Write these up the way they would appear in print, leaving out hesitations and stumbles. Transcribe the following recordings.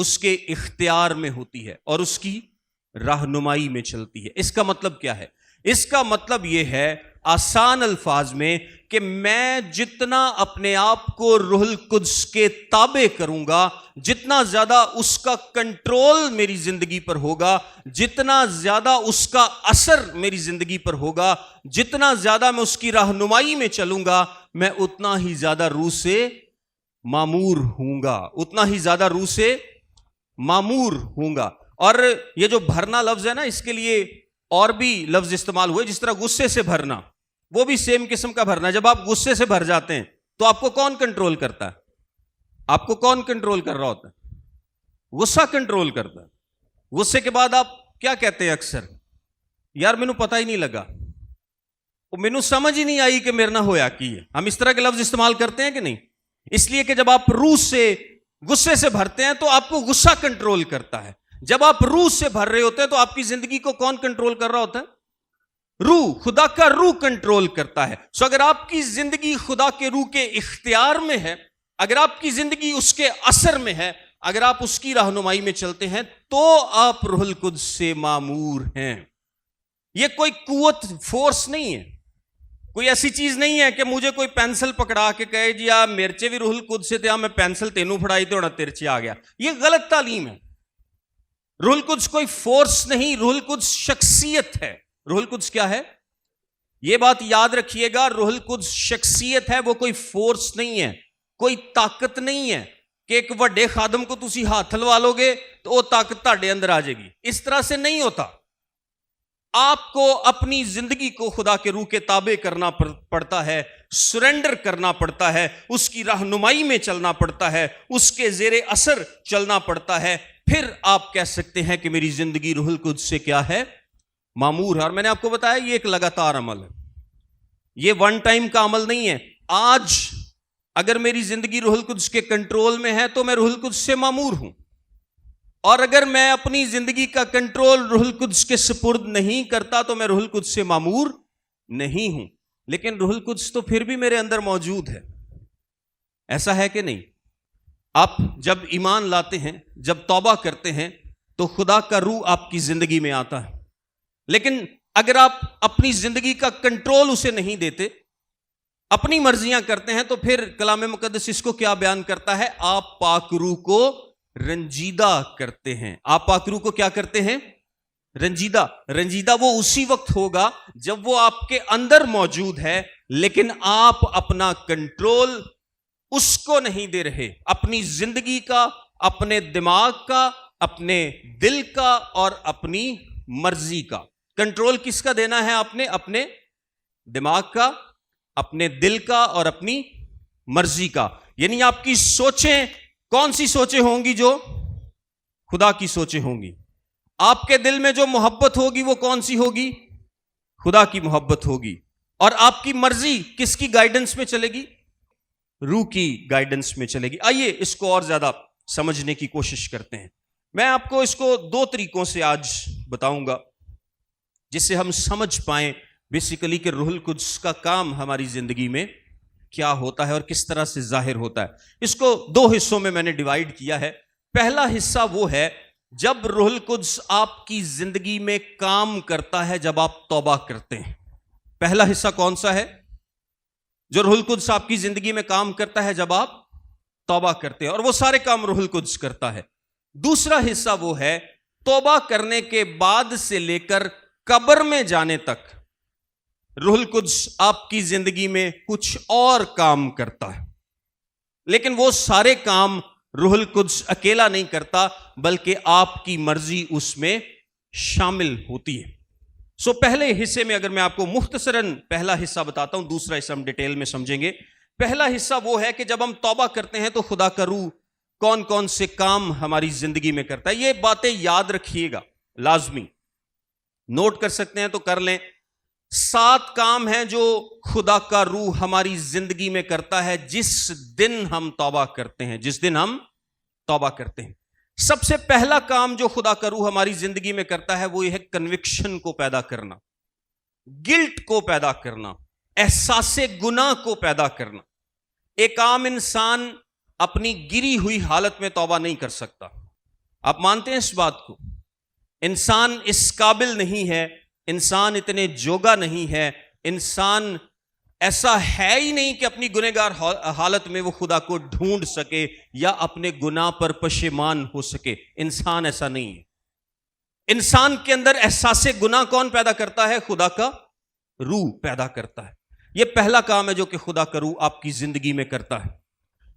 اس کے اختیار میں ہوتی ہے اور اس کی رہنمائی میں چلتی ہے۔ اس کا مطلب کیا ہے؟ اس کا مطلب یہ ہے آسان الفاظ میں کہ میں جتنا اپنے آپ کو روح القدس کے تابع کروں گا، جتنا زیادہ اس کا کنٹرول میری زندگی پر ہوگا، جتنا زیادہ اس کا اثر میری زندگی پر ہوگا، جتنا زیادہ میں اس کی رہنمائی میں چلوں گا، میں اتنا ہی زیادہ روح سے معمور ہوں گا، اتنا ہی زیادہ روح سے معمور ہوں گا۔ اور یہ جو بھرنا لفظ ہے نا، اس کے لیے اور بھی لفظ استعمال ہوئے، جس طرح غصے سے بھرنا، وہ بھی سیم قسم کا بھرنا۔ جب آپ غصے سے بھر جاتے ہیں تو آپ کو کون کنٹرول کرتا ہے؟ آپ کو کون کنٹرول کر رہا ہوتا ہے؟ غصہ کنٹرول کرتا ہے۔ غصے کے بعد آپ کیا کہتے ہیں اکثر؟ یار مینوں پتہ ہی نہیں لگا، مینوں سمجھ ہی نہیں آئی کہ میرے نہ ہویا کی ہے۔ ہم اس طرح کے لفظ استعمال کرتے ہیں کہ نہیں؟ اس لیے کہ جب آپ روح سے غصے سے بھرتے ہیں تو آپ کو غصہ کنٹرول کرتا ہے۔ جب آپ روح سے بھر رہے ہوتے ہیں تو آپ کی زندگی کو کون کنٹرول کر رہا ہوتا ہے؟ روح، خدا کا روح کنٹرول کرتا ہے۔ سو اگر آپ کی زندگی خدا کے روح کے اختیار میں ہے، اگر آپ کی زندگی اس کے اثر میں ہے، اگر آپ اس کی رہنمائی میں چلتے ہیں تو آپ روح القدس سے معمور ہیں۔ یہ کوئی قوت، فورس نہیں ہے، کوئی ایسی چیز نہیں ہے کہ مجھے کوئی پینسل پکڑا کے کہے جی آ میرچے بھی روح القدس سے تھے، میں پینسل تینوں پھڑائی تو ہونا تیرچے آ گیا۔ یہ غلط تعلیم ہے۔ روح القدس کوئی فورس نہیں، روح القدس شخصیت ہے۔ روح القدس کیا ہے؟ یہ بات یاد رکھیے گا، روح القدس شخصیت ہے، وہ کوئی فورس نہیں ہے، کوئی طاقت نہیں ہے کہ ایک وڈے خادم کو تسی ہاتھ لوا لو گے تو وہ طاقت تہاڈے اندر آ جائے گی۔ اس طرح سے نہیں ہوتا۔ آپ کو اپنی زندگی کو خدا کے روح کے تابع کرنا پڑتا ہے، سرنڈر کرنا پڑتا ہے، اس کی رہنمائی میں چلنا پڑتا ہے، اس کے زیر اثر چلنا پڑتا ہے، پھر آپ کہہ سکتے ہیں کہ میری زندگی روح القدس سے کیا ہے؟ معمور ہے۔ اور میں نے آپ کو بتایا یہ ایک لگاتار عمل ہے، یہ ون ٹائم کا عمل نہیں ہے۔ آج اگر میری زندگی روح القدس کے کنٹرول میں ہے تو میں روح القدس سے معمور ہوں، اور اگر میں اپنی زندگی کا کنٹرول روح القدس کے سپرد نہیں کرتا تو میں روح القدس سے معمور نہیں ہوں۔ لیکن روح القدس تو پھر بھی میرے اندر موجود ہے، ایسا ہے کہ نہیں؟ آپ جب ایمان لاتے ہیں، جب توبہ کرتے ہیں تو خدا کا روح آپ کی زندگی میں آتا ہے، لیکن اگر آپ اپنی زندگی کا کنٹرول اسے نہیں دیتے، اپنی مرضیاں کرتے ہیں، تو پھر کلام مقدس اس کو کیا بیان کرتا ہے؟ آپ پاک روح کو رنجیدہ کرتے ہیں۔ آپ پاک روح کو کیا کرتے ہیں؟ رنجیدہ وہ اسی وقت ہوگا جب وہ آپ کے اندر موجود ہے، لیکن آپ اپنا کنٹرول اس کو نہیں دے رہے، اپنی زندگی کا، اپنے دماغ کا، اپنے دل کا اور اپنی مرضی کا۔ کنٹرول کس کا دینا ہے آپ نے؟ اپنے دماغ کا، اپنے دل کا اور اپنی مرضی کا۔ یعنی آپ کی سوچیں کون سی سوچیں ہوں گی؟ جو خدا کی سوچیں ہوں گی۔ آپ کے دل میں جو محبت ہوگی وہ کون سی ہوگی؟ خدا کی محبت ہوگی۔ اور آپ کی مرضی کس کی گائیڈنس میں چلے گی؟ روح کی گائیڈنس میں چلے گی۔ آئیے اس کو اور زیادہ سمجھنے کی کوشش کرتے ہیں۔ میں آپ کو اس کو دو طریقوں سے آج بتاؤں گا جس سے ہم سمجھ پائیں بیسیکلی کہ روح القدس کا کام ہماری زندگی میں کیا ہوتا ہے اور کس طرح سے ظاہر ہوتا ہے۔ اس کو دو حصوں میں نے ڈیوائیڈ کیا ہے۔ پہلا حصہ وہ ہے جب روح القدس آپ کی زندگی میں کام کرتا ہے، جب آپ توبہ کرتے ہیں۔ پہلا حصہ کون سا ہے؟ جو روح القدس آپ کی زندگی میں کام کرتا ہے جب آپ توبہ کرتے ہیں، اور وہ سارے کام روح القدس کرتا ہے۔ دوسرا حصہ وہ ہے توبہ کرنے کے بعد سے لے کر قبر میں جانے تک روح القدس آپ کی زندگی میں کچھ اور کام کرتا ہے، لیکن وہ سارے کام روح القدس اکیلا نہیں کرتا، بلکہ آپ کی مرضی اس میں شامل ہوتی ہے۔ سو پہلے حصے میں اگر میں آپ کو مختصراً پہلا حصہ بتاتا ہوں، دوسرا حصہ ہم ڈیٹیل میں سمجھیں گے۔ پہلا حصہ وہ ہے کہ جب ہم توبہ کرتے ہیں تو خدا کا روح کون کون سے کام ہماری زندگی میں کرتا ہے۔ یہ باتیں یاد رکھیے گا، لازمی نوٹ کر سکتے ہیں تو کر لیں۔ 7 کام ہیں جو خدا کا روح ہماری زندگی میں کرتا ہے جس دن ہم توبہ کرتے ہیں، جس دن ہم توبہ کرتے ہیں۔ سب سے پہلا کام جو خدا کا روح ہماری زندگی میں کرتا ہے وہ یہ ہے کنوکشن کو پیدا کرنا، گلٹ کو پیدا کرنا، احساس گناہ کو پیدا کرنا۔ ایک عام انسان اپنی گری ہوئی حالت میں توبہ نہیں کر سکتا، آپ مانتے ہیں اس بات کو؟ انسان اس قابل نہیں ہے، انسان اتنے جوگا نہیں ہے، انسان ایسا ہے ہی نہیں کہ اپنی گنہگار حالت میں وہ خدا کو ڈھونڈ سکے یا اپنے گناہ پر پشیمان ہو سکے۔ انسان ایسا نہیں ہے۔ انسان کے اندر احساس گناہ کون پیدا کرتا ہے؟ خدا کا روح پیدا کرتا ہے۔ یہ پہلا کام ہے جو کہ خدا کا روح آپ کی زندگی میں کرتا ہے۔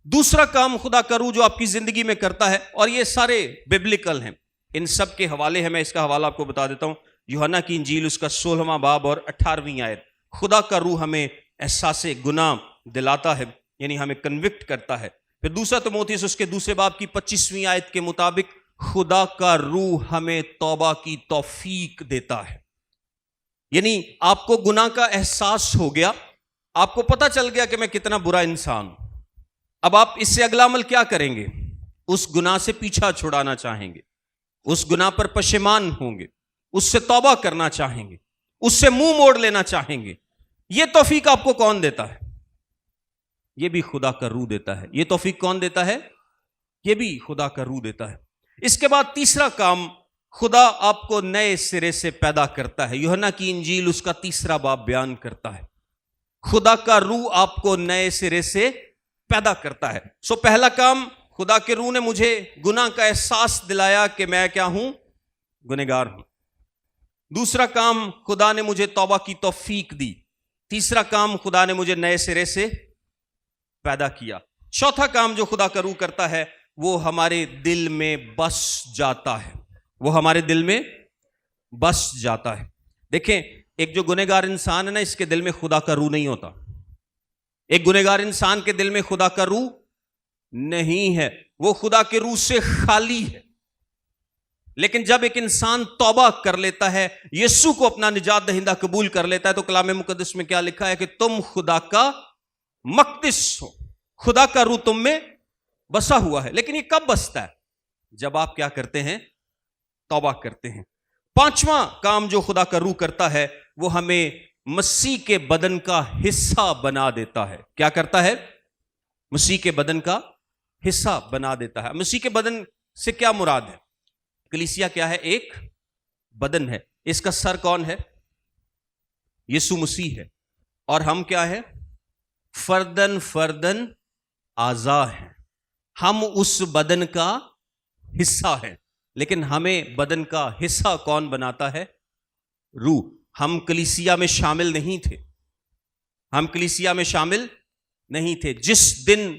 دوسرا کام خدا کا روح جو آپ کی زندگی میں کرتا ہے، اور یہ سارے ببلیکل ہیں، ان سب کے حوالے ہیں، میں اس کا حوالہ آپ کو بتا دیتا ہوں۔ یوحنا کی انجیل اس کا 16واں باب اور 18ویں آیت۔ خدا کا روح ہمیں احساس گناہ دلاتا ہے، یعنی ہمیں کنوکٹ کرتا ہے۔ پھر دوسرا تimotheus اس کے دوسرے باب کی 25ویں آیت کے مطابق خدا کا روح ہمیں توبہ کی توفیق دیتا ہے۔ یعنی آپ کو گناہ کا احساس ہو گیا، آپ کو پتہ چل گیا کہ میں کتنا برا انسان ہوں۔ اب آپ اس سے اگلا عمل کیا کریں گے؟ اس گناہ سے پیچھا چھڑانا چاہیں گے، اس گناہ پر پشیمان ہوں گے، اس سے توبہ کرنا چاہیں گے، اس سے منہ موڑ لینا چاہیں گے۔ یہ توفیق آپ کو کون دیتا ہے؟ یہ بھی خدا کا روح دیتا ہے۔ یہ توفیق کون دیتا ہے؟ یہ بھی خدا کا روح دیتا ہے۔ اس کے بعد تیسرا کام، خدا آپ کو نئے سرے سے پیدا کرتا ہے۔ یوحنا کی انجیل اس کا 3 باب بیان کرتا ہے، خدا کا روح آپ کو نئے سرے سے پیدا کرتا ہے۔ سو پہلا کام، خدا کے روح نے مجھے گناہ کا احساس دلایا کہ میں کیا ہوں؟ گنہگار ہوں۔ دوسرا کام، خدا نے مجھے توبہ کی توفیق دی۔ تیسرا کام، خدا نے مجھے نئے سرے سے پیدا کیا۔ چوتھا کام جو خدا کا روح کرتا ہے، وہ ہمارے دل میں بس جاتا ہے۔ وہ ہمارے دل میں بس جاتا ہے۔ دیکھیں، ایک جو گنہگار انسان ہے نا، اس کے دل میں خدا کا روح نہیں ہوتا۔ ایک گنہگار انسان کے دل میں خدا کا روح نہیں ہے، وہ خدا کے روح سے خالی ہے۔ لیکن جب ایک انسان توبہ کر لیتا ہے، یسوع کو اپنا نجات دہندہ قبول کر لیتا ہے، تو کلام مقدس میں کیا لکھا ہے کہ تم خدا کا مقدس ہو، خدا کا روح تم میں بسا ہوا ہے۔ لیکن یہ کب بستا ہے؟ جب آپ کیا کرتے ہیں؟ توبہ کرتے ہیں۔ پانچواں کام جو خدا کا روح کرتا ہے، وہ ہمیں مسیح کے بدن کا حصہ بنا دیتا ہے۔ کیا کرتا ہے؟ مسیح کے بدن کا حصہ بنا دیتا ہے۔ مسیح کے بدن سے کیا مراد ہے؟ کلیسیا کیا ہے؟ ایک بدن ہے۔ اس کا سر کون ہے؟ یسوع مسیح ہے۔ اور ہم کیا ہے؟ فردن فردن اعضاء ہیں۔ ہم اس بدن کا حصہ ہیں، لیکن ہمیں بدن کا حصہ کون بناتا ہے؟ روح۔ ہم کلیسیا میں شامل نہیں تھے، ہم کلیسیا میں شامل نہیں تھے۔ جس دن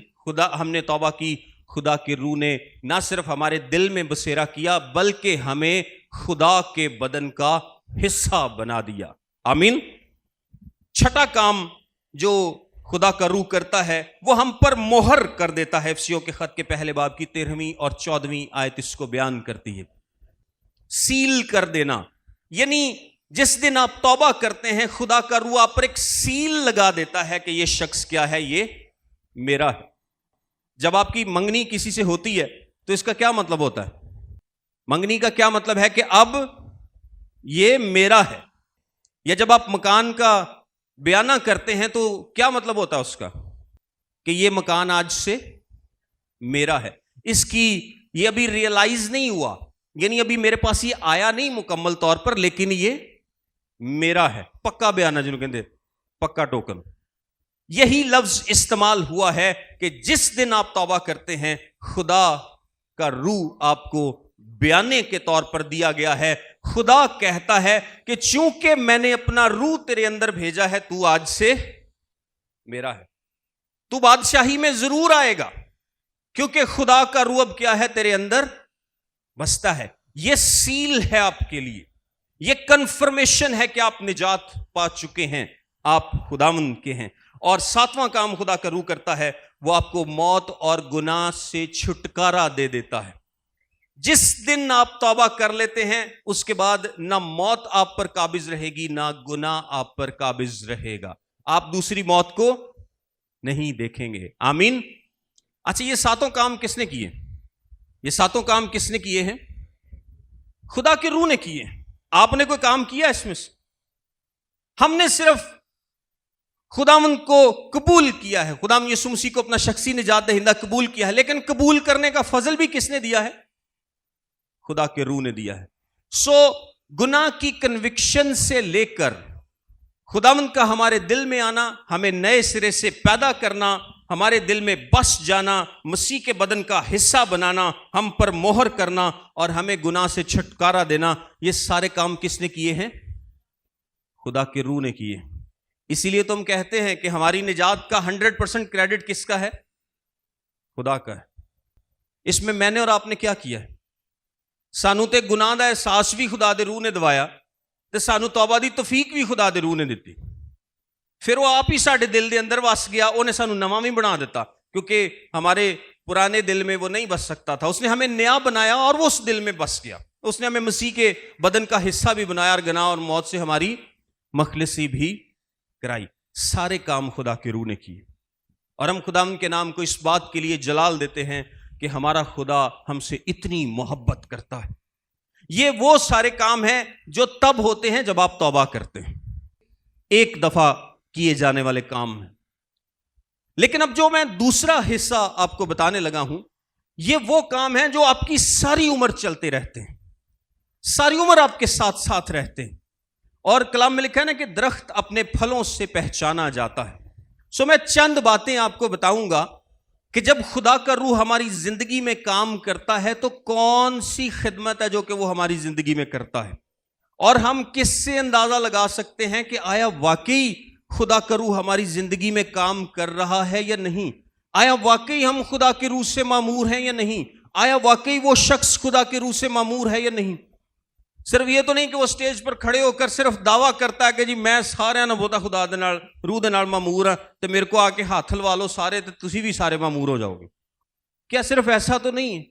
ہم نے توبہ کی، خدا کے روح نے نہ صرف ہمارے دل میں بسیرا کیا، بلکہ ہمیں خدا کے بدن کا حصہ بنا دیا۔ آمین۔ چھٹا کام جو خدا کا روح کرتا ہے، وہ ہم پر مہر کر دیتا ہے۔ افسیوں کے خط کے پہلے باب کی 13ویں اور 14ویں آیت اس کو بیان کرتی ہے۔ سیل کر دینا، یعنی جس دن آپ توبہ کرتے ہیں، خدا کا روح آپ پر ایک سیل لگا دیتا ہے کہ یہ شخص کیا ہے؟ یہ میرا ہے۔ جب آپ کی منگنی کسی سے ہوتی ہے تو اس کا کیا مطلب ہوتا ہے؟ منگنی کا کیا مطلب ہے؟ کہ اب یہ میرا ہے۔ یا جب آپ مکان کا بیانہ کرتے ہیں تو کیا مطلب ہوتا ہے اس کا؟ کہ یہ مکان آج سے میرا ہے۔ اس کی یہ ابھی ریئلائز نہیں ہوا، یعنی ابھی میرے پاس یہ آیا نہیں مکمل طور پر، لیکن یہ میرا ہے۔ پکا بیانہ جنہوں کہتے ہیں، پکا ٹوکن۔ یہی لفظ استعمال ہوا ہے کہ جس دن آپ توبہ کرتے ہیں، خدا کا روح آپ کو بیانے کے طور پر دیا گیا ہے۔ خدا کہتا ہے کہ چونکہ میں نے اپنا روح تیرے اندر بھیجا ہے، تو آج سے میرا ہے، تو بادشاہی میں ضرور آئے گا، کیونکہ خدا کا روح اب کیا ہے؟ تیرے اندر بستا ہے۔ یہ سیل ہے آپ کے لیے، یہ کنفرمیشن ہے کہ آپ نجات پا چکے ہیں، آپ خداوند کے ہیں۔ اور ساتواں کام خدا کا روح کرتا ہے، وہ آپ کو موت اور گناہ سے چھٹکارا دے دیتا ہے۔ جس دن آپ توبہ کر لیتے ہیں، اس کے بعد نہ موت آپ پر قابض رہے گی، نہ گناہ آپ پر قابض رہے گا۔ آپ دوسری موت کو نہیں دیکھیں گے۔ آمین۔ اچھا، یہ ساتوں کام کس نے کیے؟ یہ ساتوں کام کس نے کیے ہیں؟ خدا کے روح نے کیے ہیں۔ آپ نے کوئی کام کیا اس میں سے؟ ہم نے صرف خداوند کو قبول کیا ہے، خداوند یسوع مسیح کو اپنا شخصی نجات دہندہ قبول کیا ہے، لیکن قبول کرنے کا فضل بھی کس نے دیا ہے؟ خدا کے روح نے دیا ہے. سو گناہ کی کنوکشن سے لے کر خداوند کا ہمارے دل میں آنا، ہمیں نئے سرے سے پیدا کرنا، ہمارے دل میں بس جانا، مسیح کے بدن کا حصہ بنانا، ہم پر مہر کرنا اور ہمیں گناہ سے چھٹکارا دینا، یہ سارے کام کس نے کیے ہیں؟ خدا کے روح نے کیے. اسی لیے تو ہم کہتے ہیں کہ ہماری نجات کا 100% کریڈٹ کس کا ہے؟ خدا کا ہے. اس میں نے اور آپ نے کیا کیا ہے؟ سانو تے گناہ دا احساس بھی خدا دے روح نے دوایا تے سانو توبہ دی توفیق بھی خدا دے روح نے دیتی. پھر وہ آپ ہی ساڈے دل دے اندر وس گیا، انہیں سانو نواں بھی بنا دیتا، کیونکہ ہمارے پرانے دل میں وہ نہیں بس سکتا تھا. اس نے ہمیں نیا بنایا اور وہ اس دل میں بس گیا. اس نے ہمیں مسیح کے بدن کا حصہ بھی بنایا اور گناہ اور موت سے ہماری مخلصی بھی کرائی. سارے کام خدا کے روح نے کیے اور ہم خدا کے نام کو اس بات کے لیے جلال دیتے ہیں کہ ہمارا خدا ہم سے اتنی محبت کرتا ہے. یہ وہ سارے کام ہیں جو تب ہوتے ہیں جب آپ توبہ کرتے ہیں، ایک دفعہ کیے جانے والے کام ہیں. لیکن اب جو میں دوسرا حصہ آپ کو بتانے لگا ہوں، یہ وہ کام ہیں جو آپ کی ساری عمر چلتے رہتے ہیں، ساری عمر آپ کے ساتھ ساتھ رہتے ہیں. اور کلام میں لکھا ہے نا کہ درخت اپنے پھلوں سے پہچانا جاتا ہے. سو میں چند باتیں آپ کو بتاؤں گا کہ جب خدا کا روح ہماری زندگی میں کام کرتا ہے تو کون سی خدمت ہے جو کہ وہ ہماری زندگی میں کرتا ہے، اور ہم کس سے اندازہ لگا سکتے ہیں کہ آیا واقعی خدا کا روح ہماری زندگی میں کام کر رہا ہے یا نہیں، آیا واقعی ہم خدا کے روح سے معمور ہیں یا نہیں، آیا واقعی وہ شخص خدا کے روح سے معمور ہے یا نہیں. صرف یہ تو نہیں کہ وہ سٹیج پر کھڑے ہو کر صرف دعویٰ کرتا ہے کہ جی میں سارے نہ بوتا خدا دے نال روح دے نال معمور ہاں تے میرے کو آ کے ہاتھ ہلوا لو سارے تے تسی بھی سارے معمور ہو جاؤ گے. کیا صرف ایسا تو نہیں ہے؟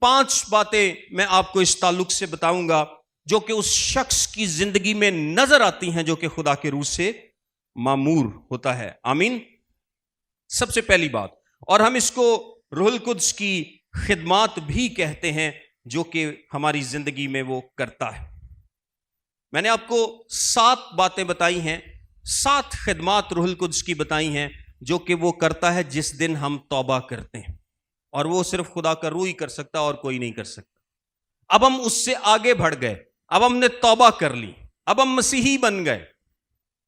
5 باتیں میں آپ کو اس تعلق سے بتاؤں گا جو کہ اس شخص کی زندگی میں نظر آتی ہیں جو کہ خدا کے روح سے معمور ہوتا ہے. آمین. سب سے پہلی بات، اور ہم اس کو روح القدس کی خدمات بھی کہتے ہیں جو کہ ہماری زندگی میں وہ کرتا ہے. میں نے آپ کو 7 باتیں بتائی ہیں، 7 خدمات روح القدس کی بتائی ہیں جو کہ وہ کرتا ہے جس دن ہم توبہ کرتے ہیں، اور وہ صرف خدا کا روح ہی کر سکتا اور کوئی نہیں کر سکتا. اب ہم اس سے آگے بڑھ گئے، اب ہم نے توبہ کر لی، اب ہم مسیحی بن گئے،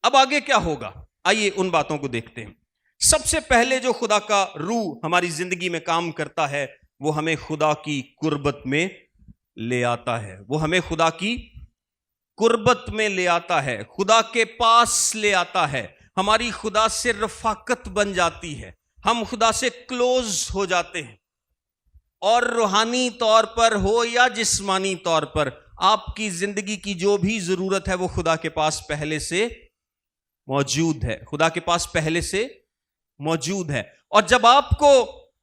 اب آگے کیا ہوگا؟ آئیے ان باتوں کو دیکھتے ہیں. سب سے پہلے جو خدا کا روح ہماری زندگی میں کام کرتا ہے وہ ہمیں خدا کی قربت میں لے آتا ہے. وہ ہمیں خدا کی قربت میں لے آتا ہے، خدا کے پاس لے آتا ہے. ہماری خدا سے رفاقت بن جاتی ہے، ہم خدا سے کلوز ہو جاتے ہیں. اور روحانی طور پر ہو یا جسمانی طور پر آپ کی زندگی کی جو بھی ضرورت ہے وہ خدا کے پاس پہلے سے موجود ہے، خدا کے پاس پہلے سے موجود ہے. اور جب آپ کو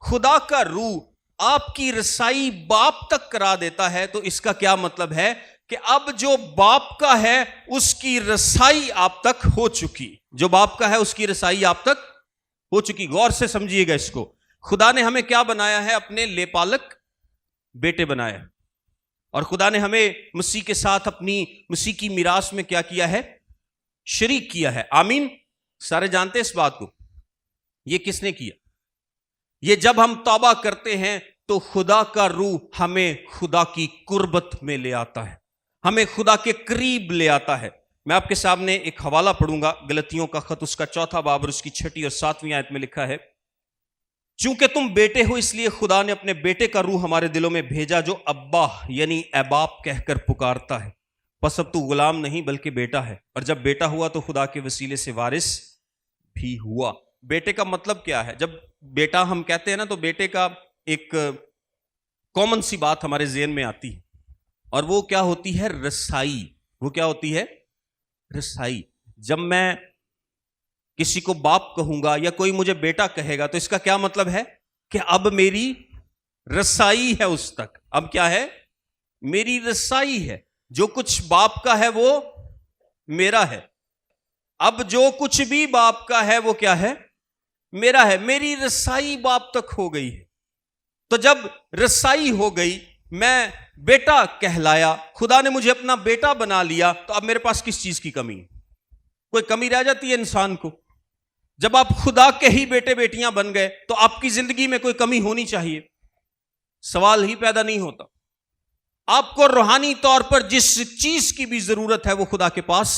خدا کا روح آپ کی رسائی باپ تک کرا دیتا ہے تو اس کا کیا مطلب ہے کہ اب جو باپ کا ہے اس کی رسائی آپ تک ہو چکی، جو باپ کا ہے اس کی رسائی آپ تک ہو چکی. غور سے سمجھیے گا اس کو. خدا نے ہمیں کیا بنایا ہے؟ اپنے لے پالک بیٹے بنایا، اور خدا نے ہمیں مسیح کے ساتھ اپنی مسیح کی میراث میں کیا کیا ہے؟ شریک کیا ہے. آمین. سارے جانتے اس بات کو. یہ کس نے کیا؟ یہ جب ہم توبہ کرتے ہیں تو خدا کا روح ہمیں خدا کی قربت میں لے آتا ہے، ہمیں خدا کے قریب لے آتا ہے. میں آپ کے سامنے ایک حوالہ پڑھوں گا، غلطیوں کا خط اس کا 4 باب اور اس کی 6 اور 7 آیت میں لکھا ہے، چونکہ تم بیٹے ہو اس لیے خدا نے اپنے بیٹے کا روح ہمارے دلوں میں بھیجا جو ابا یعنی اے باپ کہہ کر پکارتا ہے. پس اب تو غلام نہیں بلکہ بیٹا ہے، اور جب بیٹا ہوا تو خدا کے وسیلے سے وارث بھی ہوا. بیٹے کا مطلب کیا ہے؟ جب بیٹا ہم کہتے ہیں نا تو بیٹے کا ایک کامن سی بات ہمارے ذہن میں آتی ہے، اور وہ کیا ہوتی ہے؟ رسائی. وہ کیا ہوتی ہے؟ رسائی. جب میں کسی کو باپ کہوں گا یا کوئی مجھے بیٹا کہے گا تو اس کا کیا مطلب ہے؟ کہ اب میری رسائی ہے اس تک. اب کیا ہے؟ میری رسائی ہے. جو کچھ باپ کا ہے وہ میرا ہے. اب جو کچھ بھی باپ کا ہے وہ کیا ہے؟ میرا ہے. میری رسائی باپ تک ہو گئی ہے. تو جب رسائی ہو گئی، میں بیٹا کہلایا، خدا نے مجھے اپنا بیٹا بنا لیا، تو اب میرے پاس کس چیز کی کمی ہے؟ کوئی کمی رہ جاتی ہے انسان کو؟ جب آپ خدا کے ہی بیٹے بیٹیاں بن گئے تو آپ کی زندگی میں کوئی کمی ہونی چاہیے، سوال ہی پیدا نہیں ہوتا. آپ کو روحانی طور پر جس چیز کی بھی ضرورت ہے وہ خدا کے پاس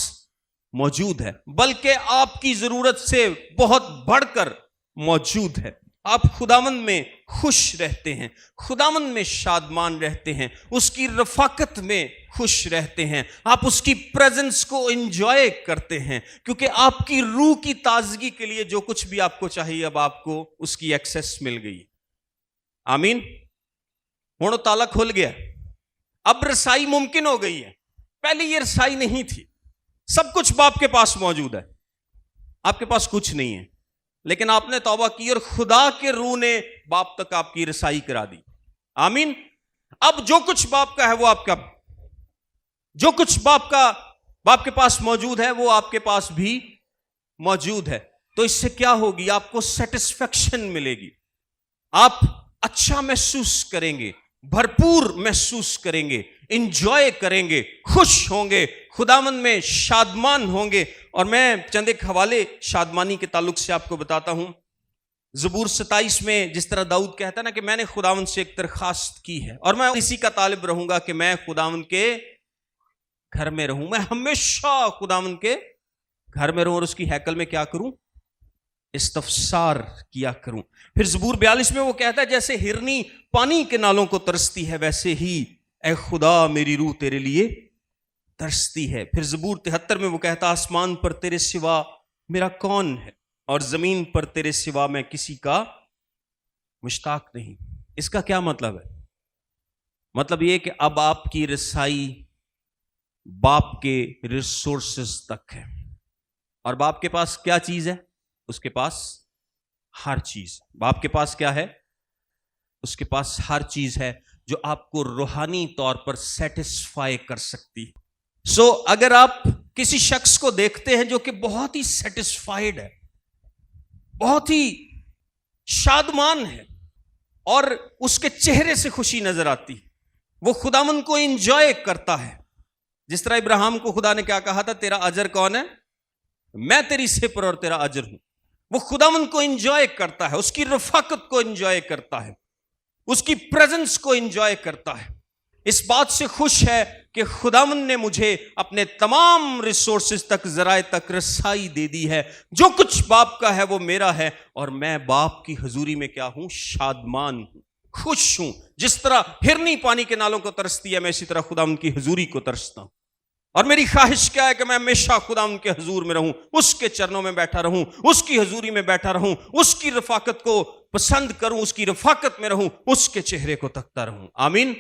موجود ہے، بلکہ آپ کی ضرورت سے بہت بڑھ کر موجود ہے۔ آپ خداوند میں خوش رہتے ہیں، خداوند میں شادمان رہتے ہیں، اس کی رفاقت میں خوش رہتے ہیں، آپ اس کی پریزنس کو انجوائے کرتے ہیں، کیونکہ آپ کی روح کی تازگی کے لیے جو کچھ بھی آپ کو چاہیے اب آپ کو اس کی ایکسیس مل گئی۔ آمین۔ ہن تالا کھل گیا، اب رسائی ممکن ہو گئی ہے، پہلے یہ رسائی نہیں تھی۔ سب کچھ باپ کے پاس موجود ہے، آپ کے پاس کچھ نہیں ہے، لیکن آپ نے توبہ کی اور خدا کے روح نے باپ تک آپ کی رسائی کرا دی۔ آمین۔ اب جو کچھ باپ کا ہے وہ آپ کا، جو کچھ باپ کے پاس موجود ہے وہ آپ کے پاس بھی موجود ہے۔ تو اس سے کیا ہوگی؟ آپ کو سیٹسفیکشن ملے گی، آپ اچھا محسوس کریں گے، بھرپور محسوس کریں گے، انجوائے کریں گے، خوش ہوں گے، خداوند میں شادمان ہوں گے۔ اور میں چند ایک حوالے شادمانی کے تعلق سے آپ کو بتاتا ہوں۔ زبور 27 میں جس طرح داؤد کہتا ہے نا کہ میں نے خداوند سے ایک درخواست کی ہے اور میں اسی کا طالب رہوں گا کہ میں خداوند کے گھر میں رہوں، میں ہمیشہ خداوند کے گھر میں رہوں اور اس کی ہیکل میں کیا کروں؟ استفسار کیا کروں۔ پھر زبور 42 میں وہ کہتا ہے جیسے ہرنی پانی کے نالوں کو ترستی ہے ویسے ہی اے خدا میری روح تیرے لیے ترستی ہے۔ پھر زبور 73 میں وہ کہتا آسمان پر تیرے سوا میرا کون ہے اور زمین پر تیرے سوا میں کسی کا مشتاق نہیں۔ اس کا کیا مطلب ہے؟ مطلب یہ کہ اب آپ کی رسائی باپ کے ریسورسز تک ہے، اور باپ کے پاس کیا چیز ہے؟ اس کے پاس ہر چیز۔ باپ کے پاس کیا ہے؟ اس کے پاس ہر چیز ہے جو آپ کو روحانی طور پر سیٹسفائی کر سکتی ہے۔ سو اگر آپ کسی شخص کو دیکھتے ہیں جو کہ بہت ہی سیٹسفائیڈ ہے، بہت ہی شادمان ہے اور اس کے چہرے سے خوشی نظر آتی ہے، وہ خداوند کو انجوائے کرتا ہے، جس طرح ابراہیم کو خدا نے کیا کہا تھا؟ تیرا اجر کون ہے؟ میں تیری سپر اور تیرا اجر ہوں۔ وہ خداوند کو انجوائے کرتا ہے، اس کی رفاقت کو انجوائے کرتا ہے، اس کی پریزنس کو انجوائے کرتا ہے، اس بات سے خوش ہے کہ خداوند نے مجھے اپنے تمام ریسورسز تک، ذرائع تک رسائی دے دی ہے، جو کچھ باپ کا ہے وہ میرا ہے، اور میں باپ کی حضوری میں کیا ہوں؟ شادمان ہوں، خوش ہوں۔ جس طرح ہرنی پانی کے نالوں کو ترستی ہے، میں اسی طرح خداوند کی حضوری کو ترستا ہوں، اور میری خواہش کیا ہے کہ میں ہمیشہ خداوند کے حضور میں رہوں، اس کے چرنوں میں بیٹھا رہوں، اس کی حضوری میں بیٹھا رہوں، اس کی رفاقت کو پسند کروں، اس کی رفاقت میں رہوں، اس کے چہرے کو تکتا رہوں۔ آمین۔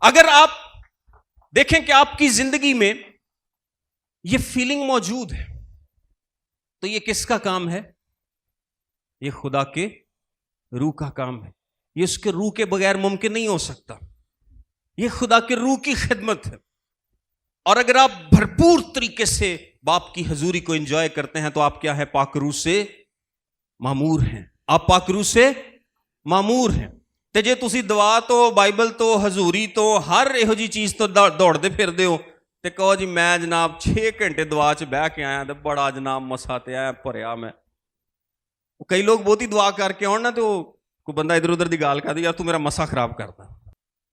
اگر آپ دیکھیں کہ آپ کی زندگی میں یہ فیلنگ موجود ہے تو یہ کس کا کام ہے؟ یہ خدا کے روح کا کام ہے۔ یہ اس کے روح کے بغیر ممکن نہیں ہو سکتا، یہ خدا کے روح کی خدمت ہے۔ اور اگر آپ بھرپور طریقے سے باپ کی حضوری کو انجوائے کرتے ہیں تو آپ کیا ہے؟ پاک روح سے معمور ہیں، آپ پاک روح سے معمور ہیں۔ تے جے تسی دعا تو بائبل تو حضوری تو ہر یہو جی چیز تو دوڑ دے پھر دے ہو تے کہو جی میں جناب 6 گھنٹے دعا چ بہ کے آیا تے بڑا جناب مسا تے آیا بھریا میں۔ کئی لوگ بہت ہی دعا کر کے آن نا تو کوئی بندہ ادھر ادھر دی گال کردا یار تو میرا مسا خراب کرتا،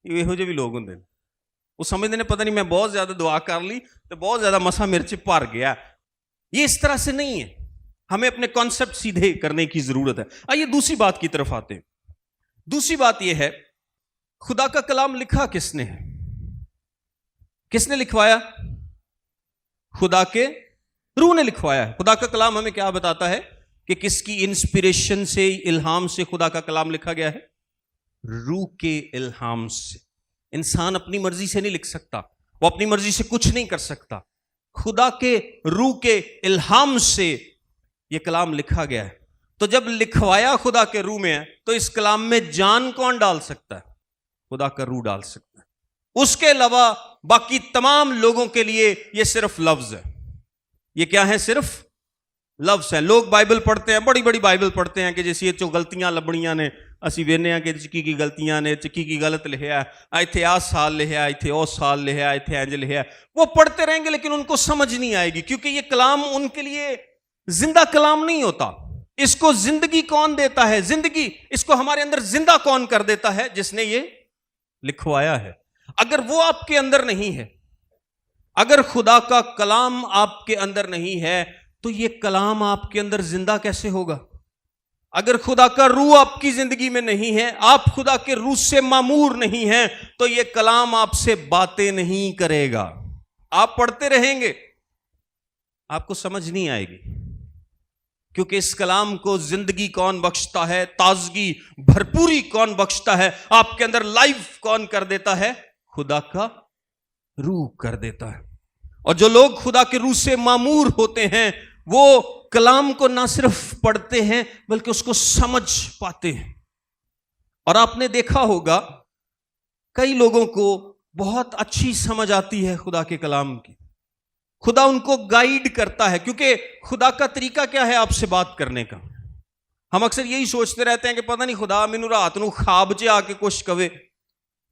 یہو جے بھی لوگ ہوندے نے، وہ سمجھتے ہیں پتہ نہیں میں بہت زیادہ دعا کر لی تو بہت زیادہ مسا میرے چ بھر گیا۔ یہ اس طرح سے نہیں ہے، ہمیں اپنے کانسیپٹ سیدھے کرنے کی ضرورت ہے۔ آئیے دوسری بات کی طرف آتے ہیں۔ دوسری بات یہ ہے، خدا کا کلام لکھا کس نے ہے؟ کس نے لکھوایا؟ خدا کے روح نے لکھوایا ہے۔ خدا کا کلام ہمیں کیا بتاتا ہے کہ کس کی انسپریشن سے، الہام سے خدا کا کلام لکھا گیا ہے؟ روح کے الہام سے۔ انسان اپنی مرضی سے نہیں لکھ سکتا، وہ اپنی مرضی سے کچھ نہیں کر سکتا، خدا کے روح کے الہام سے یہ کلام لکھا گیا ہے۔ تو جب لکھوایا خدا کے روح میں ہے تو اس کلام میں جان کون ڈال سکتا ہے؟ خدا کا روح ڈال سکتا ہے۔ اس کے علاوہ باقی تمام لوگوں کے لیے یہ صرف لفظ ہے۔ یہ کیا ہے؟ صرف لفظ ہے۔ لوگ بائبل پڑھتے ہیں، بڑی بڑی بائبل پڑھتے ہیں کہ جیسے یہ جو غلطیاں لبڑیاں نے اسی وینے ہیں کہ چکی کی غلطیاں نے، چکی کی غلط لکھیا ہے، ایتھے آ سال لکھیا ہے، ایتھے او سال لکھیا ہے، ایتھے انج لکھیا ہے۔ وہ پڑھتے رہیں گے لیکن ان کو سمجھ نہیں آئے گی، کیونکہ یہ کلام ان کے لیے زندہ کلام نہیں ہوتا۔ اس کو زندگی کون دیتا ہے؟ زندگی اس کو ہمارے اندر زندہ کون کر دیتا ہے؟ جس نے یہ لکھوایا ہے۔ اگر وہ آپ کے اندر نہیں ہے، اگر خدا کا کلام آپ کے اندر نہیں ہے تو یہ کلام آپ کے اندر زندہ کیسے ہوگا؟ اگر خدا کا روح آپ کی زندگی میں نہیں ہے، آپ خدا کے روح سے معمور نہیں ہیں، تو یہ کلام آپ سے باتیں نہیں کرے گا۔ آپ پڑھتے رہیں گے، آپ کو سمجھ نہیں آئے گی، کیونکہ اس کلام کو زندگی کون بخشتا ہے، تازگی بھرپوری کون بخشتا ہے، آپ کے اندر لائف کون کر دیتا ہے؟ خدا کا روح کر دیتا ہے۔ اور جو لوگ خدا کے روح سے معمور ہوتے ہیں وہ کلام کو نہ صرف پڑھتے ہیں بلکہ اس کو سمجھ پاتے ہیں۔ اور آپ نے دیکھا ہوگا کئی لوگوں کو بہت اچھی سمجھ آتی ہے خدا کے کلام کی، خدا ان کو گائیڈ کرتا ہے، کیونکہ خدا کا طریقہ کیا ہے آپ سے بات کرنے کا؟ ہم اکثر یہی سوچتے رہتے ہیں کہ پتہ نہیں خدا مینوں رات نو خواب چ آ کے کچھ کہے،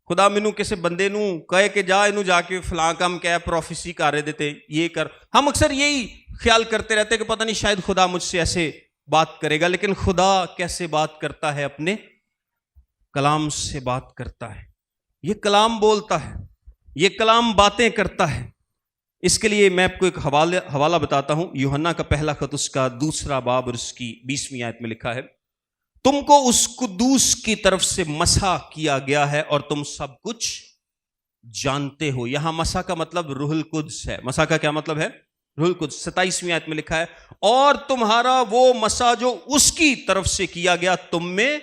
خدا مینوں کسی بندے نو کہے کہ جا اینو جا کے فلاں کام کہہ، پروفیسی کر دیتے، یہ کر۔ ہم اکثر یہی خیال کرتے رہتے ہیں کہ پتہ نہیں شاید خدا مجھ سے ایسے بات کرے گا، لیکن خدا کیسے بات کرتا ہے؟ اپنے کلام سے بات کرتا ہے۔ یہ کلام بولتا ہے، یہ کلام باتیں کرتا ہے۔ اس کے لیے میں آپ کو ایک حوالہ بتاتا ہوں۔ یوحنا کا پہلا خط اس کا 2 باب اور اس کی 20ویں آیت میں لکھا ہے، تم کو اس قدوس کی طرف سے مسح کیا گیا ہے اور تم سب کچھ جانتے ہو۔ یہاں مسح کا مطلب روح القدس ہے۔ مسح کا کیا مطلب ہے؟ روح القدس۔ 27ویں آیت میں لکھا ہے، اور تمہارا وہ مسح جو اس کی طرف سے کیا گیا تم میں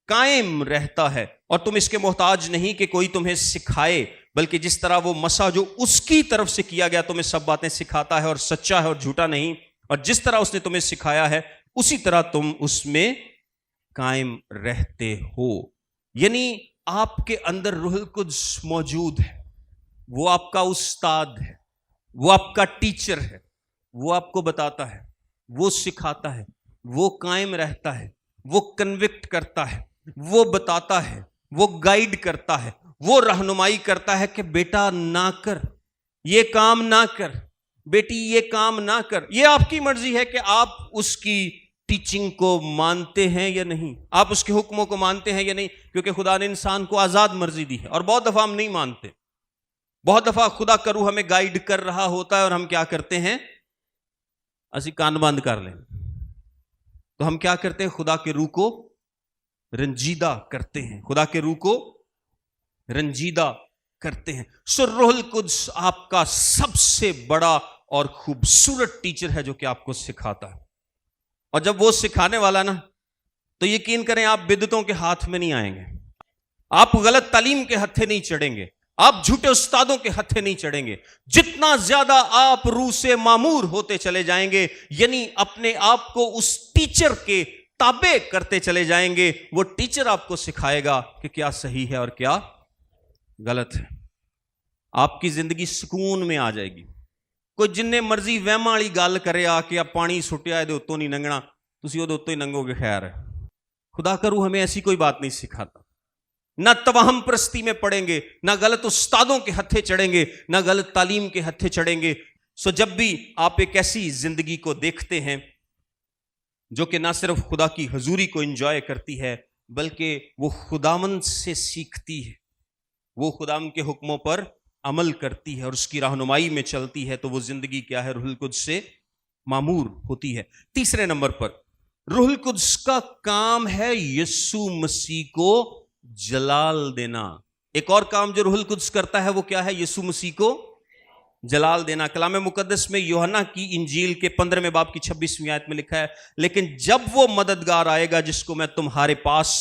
قائم رہتا ہے، اور تم اس کے محتاج نہیں کہ کوئی تمہیں سکھائے، بلکہ جس طرح وہ مسح جو اس کی طرف سے کیا گیا تمہیں سب باتیں سکھاتا ہے اور سچا ہے اور جھوٹا نہیں، اور جس طرح اس نے تمہیں سکھایا ہے اسی طرح تم اس میں قائم رہتے ہو۔ یعنی آپ کے اندر روح القدس موجود ہے، وہ آپ کا استاد ہے، وہ آپ کا ٹیچر ہے، وہ آپ کو بتاتا ہے، وہ سکھاتا ہے، وہ قائم رہتا ہے، وہ کنوکٹ کرتا ہے، وہ بتاتا ہے، وہ گائیڈ کرتا ہے، وہ رہنمائی کرتا ہے کہ بیٹا نہ کر، یہ کام نہ کر، بیٹی یہ کام نہ کر۔ یہ آپ کی مرضی ہے کہ آپ اس کی ٹیچنگ کو مانتے ہیں یا نہیں، آپ اس کے حکموں کو مانتے ہیں یا نہیں، کیونکہ خدا نے انسان کو آزاد مرضی دی ہے، اور بہت دفعہ ہم نہیں مانتے۔ بہت دفعہ خدا کا روح ہمیں گائیڈ کر رہا ہوتا ہے اور ہم کیا کرتے ہیں؟ اسی کان بند کر لیں۔ تو ہم کیا کرتے ہیں؟ خدا کے روح کو رنجیدہ کرتے ہیں، خدا کے روح کو رنجیدہ کرتے ہیں۔ سو روح القدس آپ کا سب سے بڑا اور خوبصورت ٹیچر ہے جو کہ آپ کو سکھاتا ہے۔ اور جب وہ سکھانے والا نا، تو یقین کریں آپ بدعتوں کے ہاتھ میں نہیں آئیں گے، آپ غلط تعلیم کے ہتھے نہیں چڑھیں گے، آپ جھوٹے استادوں کے ہتھے نہیں چڑھیں گے۔ جتنا زیادہ آپ روح سے معمور ہوتے چلے جائیں گے، یعنی اپنے آپ کو اس ٹیچر کے تابع کرتے چلے جائیں گے، وہ ٹیچر آپ کو سکھائے گا کہ کیا صحیح ہے اور کیا غلط ہے۔ آپ کی زندگی سکون میں آ جائے گی۔ کوئی جننے مرضی وہماں والی گل کرے آ کے اب پانی سٹیا دے اتوں نہیں لنگنا، تسی وہ اتوں ہی لنگو گے، خیر ہے۔ خدا کا روح ہمیں ایسی کوئی بات نہیں سکھاتا۔ نہ توہم پرستی میں پڑیں گے، نہ غلط استادوں کے ہتھے چڑھیں گے، نہ غلط تعلیم کے ہتھے چڑھیں گے۔ سو جب بھی آپ ایک ایسی زندگی کو دیکھتے ہیں جو کہ نہ صرف خدا کی حضوری کو انجوائے کرتی ہے بلکہ وہ خداوند سے سیکھتی ہے، وہ خداوند کے حکموں پر عمل کرتی ہے اور اس کی رہنمائی میں چلتی ہے، تو وہ زندگی کیا ہے؟ روح القدس سے معمور ہوتی ہے۔ تیسرے نمبر پر روح القدس کا کام ہے یسوع مسیح کو جلال دینا۔ ایک اور کام جو روح القدس کرتا ہے وہ کیا ہے؟ یسوع مسیح کو جلال دینا۔ کلام مقدس میں یوحنا کی انجیل کے 15ویں باب کی 26ویں آیت میں لکھا ہے، لیکن جب وہ مددگار آئے گا جس کو میں تمہارے پاس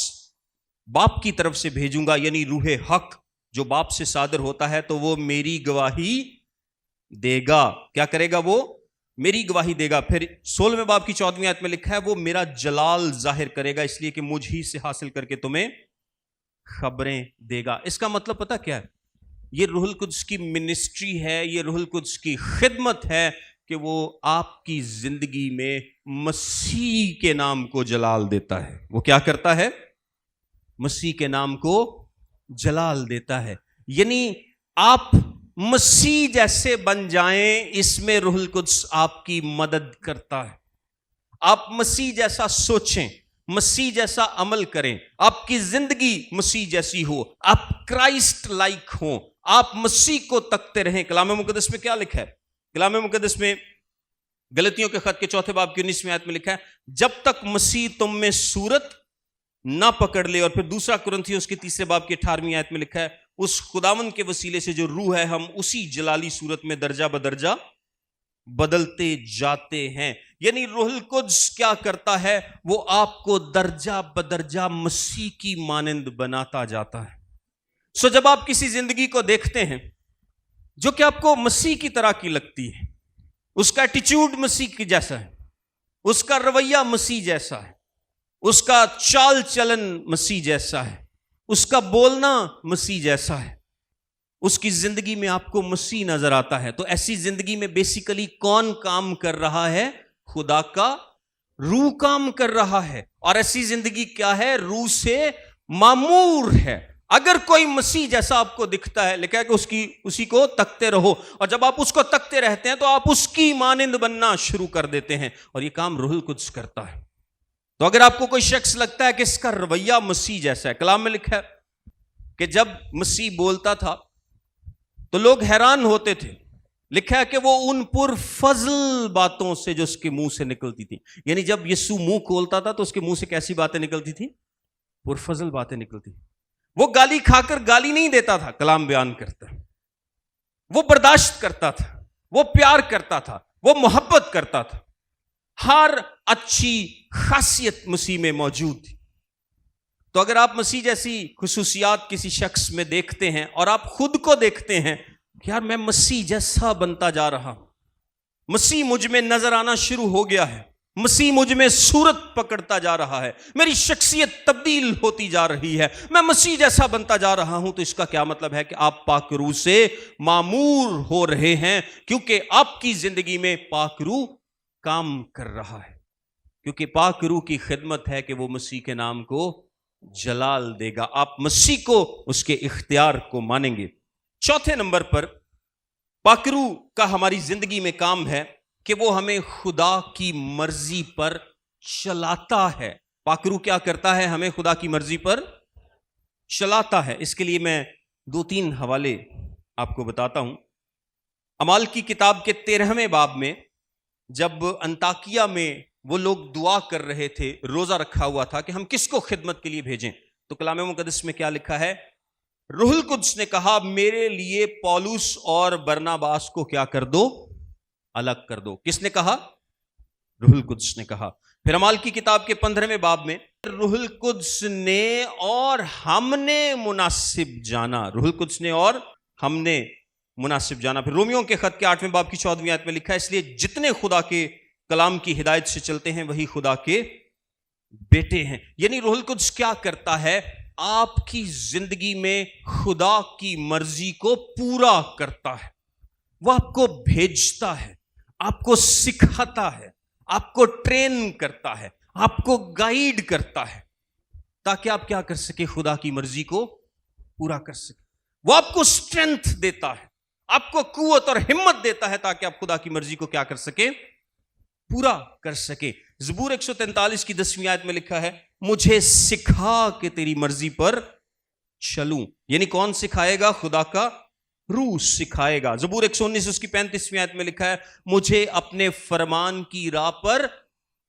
باپ کی طرف سے بھیجوں گا، یعنی روح حق جو باپ سے صادر ہوتا ہے، تو وہ میری گواہی دے گا۔ کیا کرے گا؟ وہ میری گواہی دے گا۔ پھر 16ویں باب کی 14ویں آیت میں لکھا ہے، وہ میرا جلال ظاہر کرے گا، اس لیے کہ مجھ ہی سے حاصل کر کے تمہیں خبریں دے گا۔ اس کا مطلب پتہ کیا ہے؟ یہ روح القدس کی منسٹری ہے، یہ روح القدس کی خدمت ہے کہ وہ آپ کی زندگی میں مسیح کے نام کو جلال دیتا ہے۔ وہ کیا کرتا ہے؟ مسیح کے نام کو جلال دیتا ہے، یعنی آپ مسیح جیسے بن جائیں، اس میں روح القدس آپ کی مدد کرتا ہے۔ آپ مسیح جیسا سوچیں، مسیح جیسا عمل کریں، آپ کی زندگی مسیح جیسی ہو، آپ کرائسٹ لائک ہوں، آپ مسیح کو تکتے رہیں. کلام مقدس میں کیا لکھا ہے؟ کلام مقدس میں غلطیوں کے خط کے 4 باب کی 19ویں آیت میں لکھا ہے جب تک مسیح تم میں صورت نہ پکڑ لے. اور پھر دوسرا کرنتھیوں اس کے 3 باب کی 18ویں آیت میں لکھا ہے اس خداوند کے وسیلے سے جو روح ہے ہم اسی جلالی صورت میں درجہ بدرجہ بدلتے جاتے ہیں. یعنی روح القدس کیا کرتا ہے؟ وہ آپ کو درجہ بدرجہ مسیح کی مانند بناتا جاتا ہے. سو جب آپ کسی زندگی کو دیکھتے ہیں جو کہ آپ کو مسیح کی طرح کی لگتی ہے، اس کا ایٹیچیوڈ مسیح کی جیسا ہے، اس کا رویہ مسیح جیسا ہے، اس کا چال چلن مسیح جیسا ہے، اس کا بولنا مسیح جیسا ہے، اس کی زندگی میں آپ کو مسیح نظر آتا ہے، تو ایسی زندگی میں بیسیکلی کون کام کر رہا ہے؟ خدا کا روح کام کر رہا ہے. اور ایسی زندگی کیا ہے؟ روح سے معمور ہے. اگر کوئی مسیح جیسا آپ کو دکھتا ہے، لکھا ہے کہ اسی کو تکتے رہو، اور جب آپ اس کو تکتے رہتے ہیں تو آپ اس کی مانند بننا شروع کر دیتے ہیں، اور یہ کام روح القدس کرتا ہے. تو اگر آپ کو کوئی شخص لگتا ہے کہ اس کا رویہ مسیح جیسا ہے، کلام میں لکھا ہے کہ جب مسیح بولتا تھا تو لوگ حیران ہوتے تھے. لکھا ہے کہ وہ ان پر فضل باتوں سے جو اس کے منہ سے نکلتی تھی، یعنی جب یسوع منہ کھولتا تھا تو اس کے منہ سے کیسی باتیں نکلتی تھی؟ پر فضل باتیں نکلتی. وہ گالی کھا کر گالی نہیں دیتا تھا، کلام بیان کرتا ہے، وہ برداشت کرتا تھا، وہ پیار کرتا تھا، وہ محبت کرتا تھا. ہر اچھی خاصیت مسیح میں موجود تھی. تو اگر آپ مسیح جیسی خصوصیات کسی شخص میں دیکھتے ہیں اور آپ خود کو دیکھتے ہیں کہ یار میں مسیح جیسا بنتا جا رہا ہوں، مسیح مجھ میں نظر آنا شروع ہو گیا ہے، مسیح مجھ میں صورت پکڑتا جا رہا ہے، میری شخصیت تبدیل ہوتی جا رہی ہے، میں مسیح جیسا بنتا جا رہا ہوں، تو اس کا کیا مطلب ہے کہ آپ پاک روح سے معمور ہو رہے ہیں، کیونکہ آپ کی زندگی میں پاک روح کام کر رہا ہے. کیونکہ پاک روح کی خدمت ہے کہ وہ مسیح کے نام کو جلال دے گا. آپ مسیح کو، اس کے اختیار کو مانیں گے. چوتھے نمبر پر پاک روح کا ہماری زندگی میں کام ہے کہ وہ ہمیں خدا کی مرضی پر چلاتا ہے. پاک روح کیا کرتا ہے؟ ہمیں خدا کی مرضی پر چلاتا ہے. اس کے لیے میں 2-3 حوالے آپ کو بتاتا ہوں. اعمال کی کتاب کے 13ویں باب میں جب انطاکیہ میں وہ لوگ دعا کر رہے تھے، روزہ رکھا ہوا تھا کہ ہم کس کو خدمت کے لیے بھیجیں، تو کلام مقدس میں کیا لکھا ہے؟ روح القدس نے کہا میرے لیے پولس اور برناباس کو کیا کر دو؟ الگ کر دو. کس نے کہا؟ روح القدس نے کہا. پھر اعمال کی کتاب کے 15ویں باب میں روح القدس نے اور ہم نے مناسب جانا. روح القدس نے اور ہم نے مناسب جانا. پھر رومیوں کے خط کے 8ویں باب کی 14ویں آیت میں لکھا ہے اس لیے جتنے خدا کے کلام کی ہدایت سے چلتے ہیں وہی خدا کے بیٹے ہیں. یعنی روح القدس کیا کرتا ہے؟ آپ کی زندگی میں خدا کی مرضی کو پورا کرتا ہے. وہ آپ کو بھیجتا ہے، آپ کو سکھاتا ہے، آپ کو ٹرین کرتا ہے، آپ کو گائیڈ کرتا ہے تاکہ آپ کیا کر سکے؟ خدا کی مرضی کو پورا کر سکے. وہ آپ کو اسٹرینتھ دیتا ہے، آپ کو قوت اور ہمت دیتا ہے تاکہ آپ خدا کی مرضی کو کیا کر سکے؟ پورا کر سکے. زبور 143 کی 10ویں آیت میں لکھا ہے مجھے سکھا کہ تیری مرضی پر چلوں. یعنی کون سکھائے گا؟ خدا کا روح سکھائے گا. زبور 119 اس کی 35ویں آیت میں لکھا ہے مجھے اپنے فرمان کی راہ پر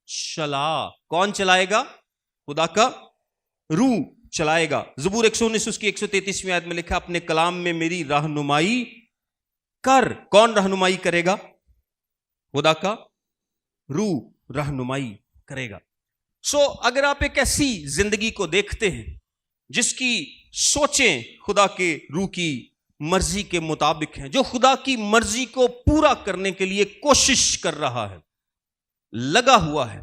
چلا. کون چلائے گا؟ خدا کا روح چلائے گا. زبور 119 اس کی 133ویں آیت میں لکھا ہے اپنے کلام میں میری رہنمائی کر. کون رہنمائی کرے گا؟ خدا کا روح رہنمائی کرے گا. سو اگر آپ ایک ایسی زندگی کو دیکھتے ہیں جس کی سوچیں خدا کے روح کی مرضی کے مطابق ہیں، جو خدا کی مرضی کو پورا کرنے کے لیے کوشش کر رہا ہے، لگا ہوا ہے،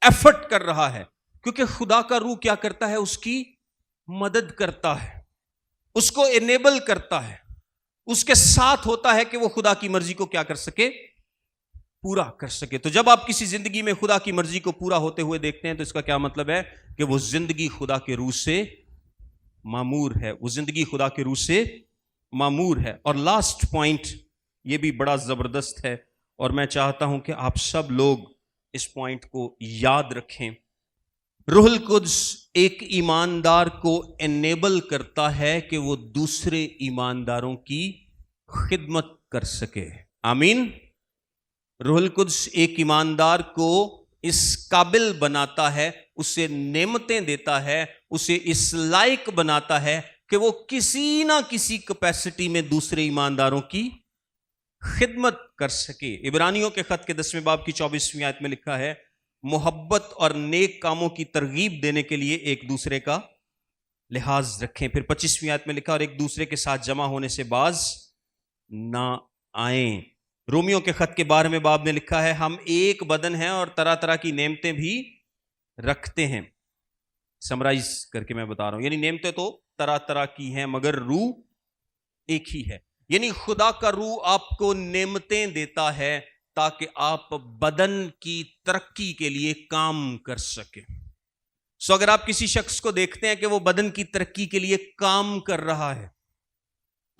ایفرٹ کر رہا ہے، کیونکہ خدا کا روح کیا کرتا ہے؟ اس کی مدد کرتا ہے، اس کو انیبل کرتا ہے، اس کے ساتھ ہوتا ہے کہ وہ خدا کی مرضی کو کیا کر سکے؟ پورا کر سکے. تو جب آپ کسی زندگی میں خدا کی مرضی کو پورا ہوتے ہوئے دیکھتے ہیں تو اس کا کیا مطلب ہے؟ کہ وہ زندگی خدا کے روح سے معمور ہے، وہ زندگی خدا کے روح سے معمور ہے. اور لاسٹ پوائنٹ یہ بھی بڑا زبردست ہے اور میں چاہتا ہوں کہ آپ سب لوگ اس پوائنٹ کو یاد رکھیں روح القدس ایک ایماندار کو انیبل کرتا ہے کہ وہ دوسرے ایمانداروں کی خدمت کر سکے. آمین. روح القدس ایک ایماندار کو اس قابل بناتا ہے، اسے نعمتیں دیتا ہے، اسے اس لائق بناتا ہے کہ وہ کسی نہ کسی کیپیسٹی میں دوسرے ایمانداروں کی خدمت کر سکے. عبرانیوں کے خط کے 10ویں باب کی 24ویں آیت میں لکھا ہے، محبت اور نیک کاموں کی ترغیب دینے کے لیے ایک دوسرے کا لحاظ رکھیں. پھر 25ویں آیت میں لکھا، اور ایک دوسرے کے ساتھ جمع ہونے سے باز نہ آئیں. رومیوں کے خط کے 12ویں باب میں لکھا ہے، ہم ایک بدن ہیں اور طرح طرح کی نعمتیں بھی رکھتے ہیں. سمرائز کر کے میں بتا رہا ہوں، یعنی نعمتیں تو طرح طرح کی ہیں مگر روح ایک ہی ہے. یعنی خدا کا روح آپ کو نعمتیں دیتا ہے تاکہ آپ بدن کی ترقی کے لیے کام کر سکیں. اگر آپ کسی شخص کو دیکھتے ہیں کہ وہ بدن کی ترقی کے لیے کام کر رہا ہے،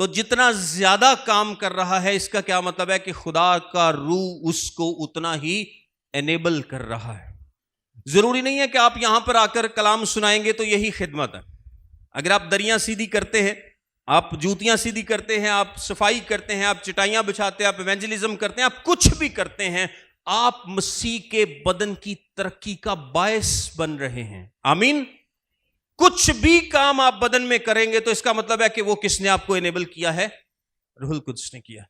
تو جتنا زیادہ کام کر رہا ہے اس کا کیا مطلب ہے کہ خدا کا روح اس کو اتنا ہی انیبل کر رہا ہے. ضروری نہیں ہے کہ آپ یہاں پر آ کر کلام سنائیں گے تو یہی خدمت ہے. اگر آپ دریاں سیدھی کرتے ہیں، آپ جوتیاں سیدھی کرتے ہیں، آپ صفائی کرتے ہیں، آپ چٹائیاں بچھاتے ہیں، آپ ایونجلزم کرتے ہیں، آپ کچھ بھی کرتے ہیں، آپ مسیح کے بدن کی ترقی کا باعث بن رہے ہیں. آمین. کچھ بھی کام آپ بدن میں کریں گے تو اس کا مطلب ہے کہ وہ کس نے آپ کو انیبل کیا ہے؟ روح القدس نے کیا.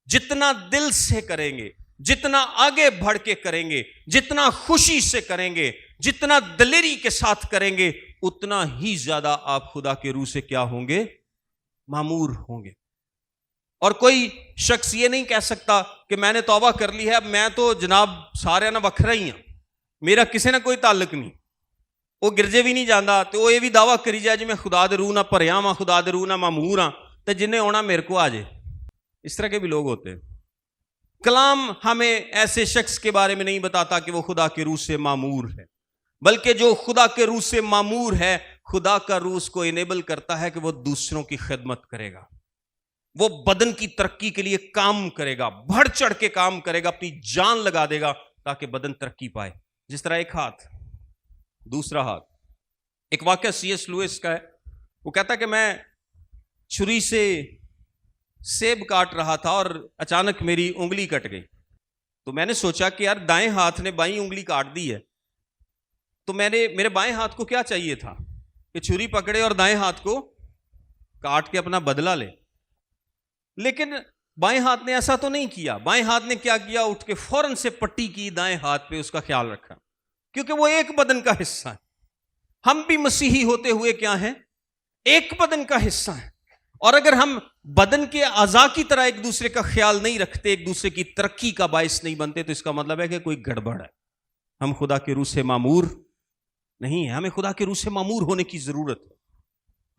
جتنا دل سے کریں گے، جتنا آگے بڑھ کے کریں گے، جتنا خوشی سے کریں گے، جتنا دلیری کے ساتھ کریں گے، اتنا ہی زیادہ آپ خدا کے روح سے کیا ہوں گے؟ معمور ہوں گے. اور کوئی شخص یہ نہیں کہہ سکتا کہ میں نے توبہ کر لی ہے، اب میں تو جناب سارے نہ وکھرا ہی ہوں، میرا کسی نہ کوئی تعلق نہیں، وہ گرجے بھی نہیں جانا تو وہ یہ بھی دعویٰ کری جائے جی میں خدا دے روح نہ پریا ہاں، خدا دے روح نہ معمور ہاں، تو جنہیں ہونا میرے کو آ جائے. اس طرح کے بھی لوگ ہوتے ہیں. کلام ہمیں ایسے شخص کے بارے میں نہیں بتاتا کہ وہ خدا کے روح سے معمور ہے، بلکہ جو خدا کے روح سے معمور ہے، خدا کا روح اس کو انیبل کرتا ہے کہ وہ دوسروں کی خدمت کرے گا، وہ بدن کی ترقی کے لیے کام کرے گا، بڑھ چڑھ کے کام کرے گا، اپنی جان لگا دے گا تاکہ بدن ترقی پائے. جس طرح ایک ہاتھ دوسرا ہاتھ. ایک واقعہ سی ایس لوئس کا ہے. وہ کہتا کہ میں چھری سے سیب کاٹ رہا تھا اور اچانک میری انگلی کٹ گئی. تو میں نے سوچا کہ یار دائیں ہاتھ نے بائیں انگلی کاٹ دی ہے، تو میرے بائیں ہاتھ کو کیا چاہیے تھا کہ چھری پکڑے اور دائیں ہاتھ کو کاٹ کے اپنا بدلہ لے. لیکن بائیں ہاتھ نے ایسا تو نہیں کیا. بائیں ہاتھ نے کیا کیا؟ اٹھ کے فوراً سے پٹی کی دائیں ہاتھ پہ، اس کا خیال رکھا، کیونکہ وہ ایک بدن کا حصہ ہے. ہم بھی مسیحی ہوتے ہوئے کیا ہیں؟ ایک بدن کا حصہ ہیں. اور اگر ہم بدن کے اعضاء کی طرح ایک دوسرے کا خیال نہیں رکھتے، ایک دوسرے کی ترقی کا باعث نہیں بنتے، تو اس کا مطلب ہے کہ کوئی گڑبڑ ہے. ہم خدا کے روح سے معمور نہیں ہے. ہمیں خدا کے روح سے معمور ہونے کی ضرورت ہے.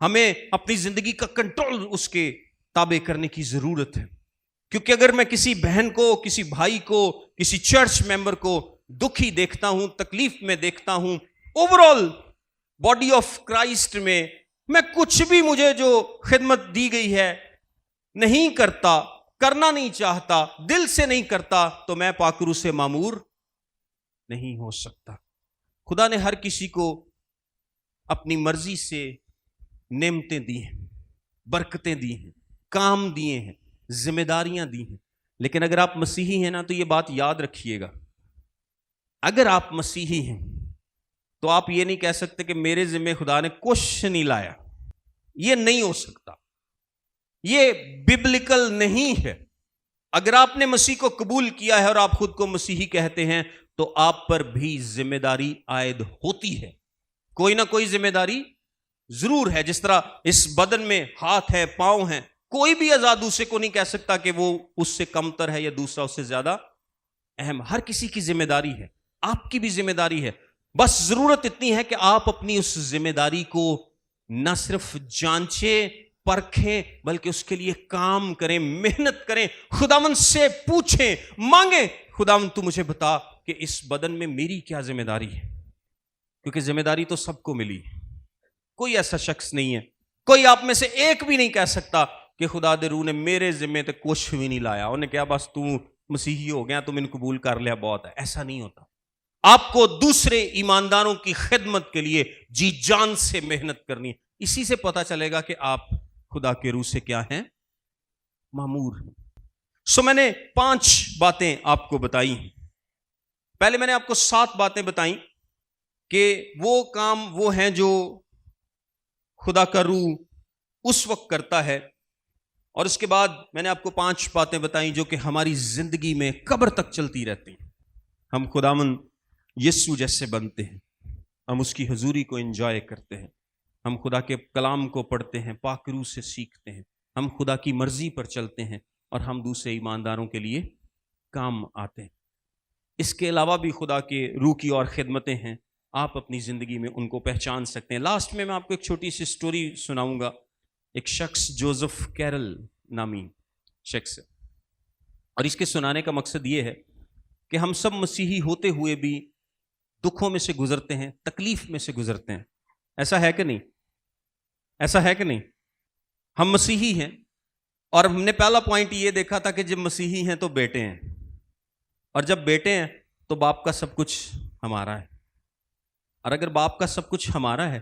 ہمیں اپنی زندگی کا کنٹرول اس کے تابع کرنے کی ضرورت ہے. کیونکہ اگر میں کسی بہن کو، کسی بھائی کو، کسی چرچ ممبر کو دکھی دیکھتا ہوں، تکلیف میں دیکھتا ہوں، اوورآل باڈی آف کرائسٹ میں کچھ بھی مجھے جو خدمت دی گئی ہے نہیں کرتا، کرنا نہیں چاہتا، دل سے نہیں کرتا، تو میں پاک روح سے معمور نہیں ہو سکتا. خدا نے ہر کسی کو اپنی مرضی سے نعمتیں دی ہیں، برکتیں دی ہیں، کام دیے ہیں، ذمہ داریاں دی ہیں. لیکن اگر آپ مسیحی ہیں نا تو یہ بات یاد رکھیے گا، اگر آپ مسیحی ہیں تو آپ یہ نہیں کہہ سکتے کہ میرے ذمہ خدا نے کچھ نہیں لایا. یہ نہیں ہو سکتا، یہ ببلیکل نہیں ہے. اگر آپ نے مسیح کو قبول کیا ہے اور آپ خود کو مسیحی کہتے ہیں تو آپ پر بھی ذمہ داری عائد ہوتی ہے. کوئی نہ کوئی ذمہ داری ضرور ہے. جس طرح اس بدن میں ہاتھ ہے، پاؤں ہیں، کوئی بھی اعضاء دوسرے کو نہیں کہہ سکتا کہ وہ اس سے کمتر ہے یا دوسرا اس سے زیادہ اہم. ہر کسی کی ذمہ داری ہے، آپ کی بھی ذمہ داری ہے. بس ضرورت اتنی ہے کہ آپ اپنی اس ذمہ داری کو نہ صرف جانچیں پرکھیں بلکہ اس کے لیے کام کریں، محنت کریں، خداوند سے پوچھیں، مانگیں، خداوند تو مجھے بتا کہ اس بدن میں میری کیا ذمہ داری ہے. کیونکہ ذمہ داری تو سب کو ملی. کوئی ایسا شخص نہیں ہے، کوئی آپ میں سے ایک بھی نہیں کہہ سکتا کہ خدا دے روح نے میرے ذمے تے کچھ بھی نہیں لایا. انہیں کہا بس تو مسیحی ہو گیا، تو میں نے قبول کر لیا، بہت ہے. ایسا نہیں ہوتا. آپ کو دوسرے ایمانداروں کی خدمت کے لیے جی جان سے محنت کرنی ہے. اسی سے پتا چلے گا کہ آپ خدا کے روح سے کیا ہیں؟ مامور ہیں. میں نے 5 باتیں آپ کو بتائی ہیں. پہلے میں نے آپ کو 7 باتیں بتائیں کہ وہ کام وہ ہیں جو خدا کا روح اس وقت کرتا ہے، اور اس کے بعد میں نے آپ کو 5 باتیں بتائیں جو کہ ہماری زندگی میں قبر تک چلتی رہتی ہیں. ہم خداوند یسوع جیسے بنتے ہیں، ہم اس کی حضوری کو انجوائے کرتے ہیں، ہم خدا کے کلام کو پڑھتے ہیں، پاک روح سے سیکھتے ہیں، ہم خدا کی مرضی پر چلتے ہیں، اور ہم دوسرے ایمانداروں کے لیے کام آتے ہیں. اس کے علاوہ بھی خدا کے روح کی اور خدمتیں ہیں، آپ اپنی زندگی میں ان کو پہچان سکتے ہیں. لاسٹ میں آپ کو ایک چھوٹی سی سٹوری سناؤں گا. ایک شخص جوزف کیرل نامی شخص ہے، اور اس کے سنانے کا مقصد یہ ہے کہ ہم سب مسیحی ہوتے ہوئے بھی دکھوں میں سے گزرتے ہیں، تکلیف میں سے گزرتے ہیں. ایسا ہے کہ نہیں؟ ایسا ہے کہ نہیں؟ ہم مسیحی ہیں، اور ہم نے پہلا پوائنٹ یہ دیکھا تھا کہ جب مسیحی ہیں تو بیٹے ہیں، اور جب بیٹے ہیں تو باپ کا سب کچھ ہمارا ہے. اور اگر باپ کا سب کچھ ہمارا ہے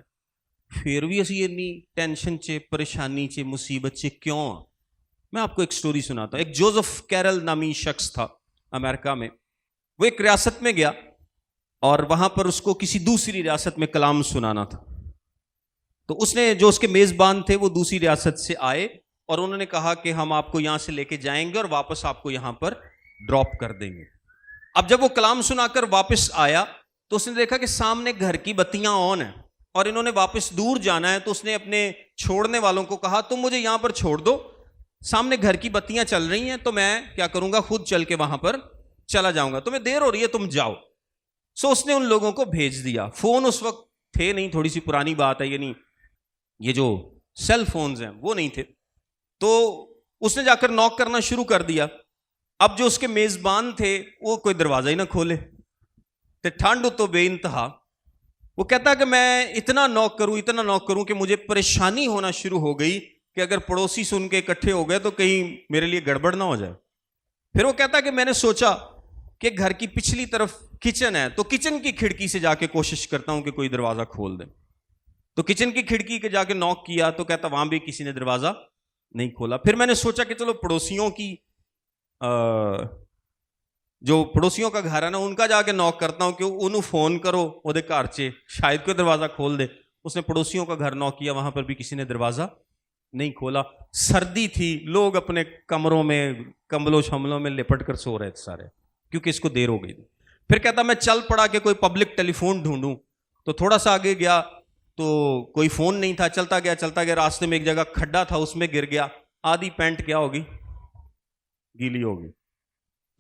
پھر بھی اسی اتنی ٹینشن چے، پریشانی چے، مصیبت چے کیوں؟ میں آپ کو ایک سٹوری سناتا ہوں. ایک جوزف کیرل نامی شخص تھا امریکہ میں. وہ ایک ریاست میں گیا اور وہاں پر اس کو کسی دوسری ریاست میں کلام سنانا تھا. تو اس نے جو اس کے میزبان تھے وہ دوسری ریاست سے آئے اور انہوں نے کہا کہ ہم آپ کو یہاں سے لے کے جائیں گے اور واپس آپ کو یہاں پر ڈراپ کر دیں گے. اب جب وہ کلام سنا کر واپس آیا تو اس نے دیکھا کہ سامنے گھر کی بتیاں آن ہیں اور انہوں نے واپس دور جانا ہے. تو اس نے اپنے چھوڑنے والوں کو کہا تم مجھے یہاں پر چھوڑ دو، سامنے گھر کی بتیاں چل رہی ہیں تو میں کیا کروں گا، خود چل کے وہاں پر چلا جاؤں گا، تمہیں دیر ہو رہی ہے تم جاؤ. اس نے ان لوگوں کو بھیج دیا. فون اس وقت تھے نہیں، تھوڑی سی پرانی بات ہے، یعنی یہ جو سیل فونز ہیں وہ نہیں تھے. تو اس نے جا کر نوک کرنا شروع کر دیا. اب جو اس کے میزبان تھے وہ کوئی دروازہ ہی نہ کھولے، تے ٹھنڈ تو بے انتہا. وہ کہتا کہ میں اتنا نوک کروں کہ مجھے پریشانی ہونا شروع ہو گئی کہ اگر پڑوسی سن کے اکٹھے ہو گئے تو کہیں میرے لیے گڑبڑ نہ ہو جائے. پھر وہ کہتا کہ میں نے سوچا کہ گھر کی پچھلی طرف کچن ہے تو کچن کی کھڑکی سے جا کے کوشش کرتا ہوں کہ کوئی دروازہ کھول دے. تو کچن کی کھڑکی کے جا کے نوک کیا تو کہتا وہاں بھی کسی نے دروازہ نہیں کھولا. پھر میں نے سوچا کہ چلو پڑوسیوں کی جو پڑوسیوں کا گھر ہے نا ان کا جا کے نوک کرتا ہوں کہ انہوں فون کرو وہ دے گھر چے شاید کوئی دروازہ کھول دے. اس نے پڑوسیوں کا گھر نوک کیا، وہاں پر بھی کسی نے دروازہ نہیں کھولا. سردی تھی، لوگ اپنے کمروں میں کمبلوں شملوں میں لپٹ کر سو رہے تھے سارے، کیونکہ اس کو دیر ہو گئی. پھر کہتا میں چل پڑا کہ کوئی پبلک ٹیلی فون ڈھونڈوں. تو تھوڑا سا آگے گیا تو کوئی فون نہیں تھا. چلتا گیا راستے میں ایک جگہ کھڈا تھا، اس میں گر گیا. آدھی پینٹ کیا ہوگی، گیلی ہوگی.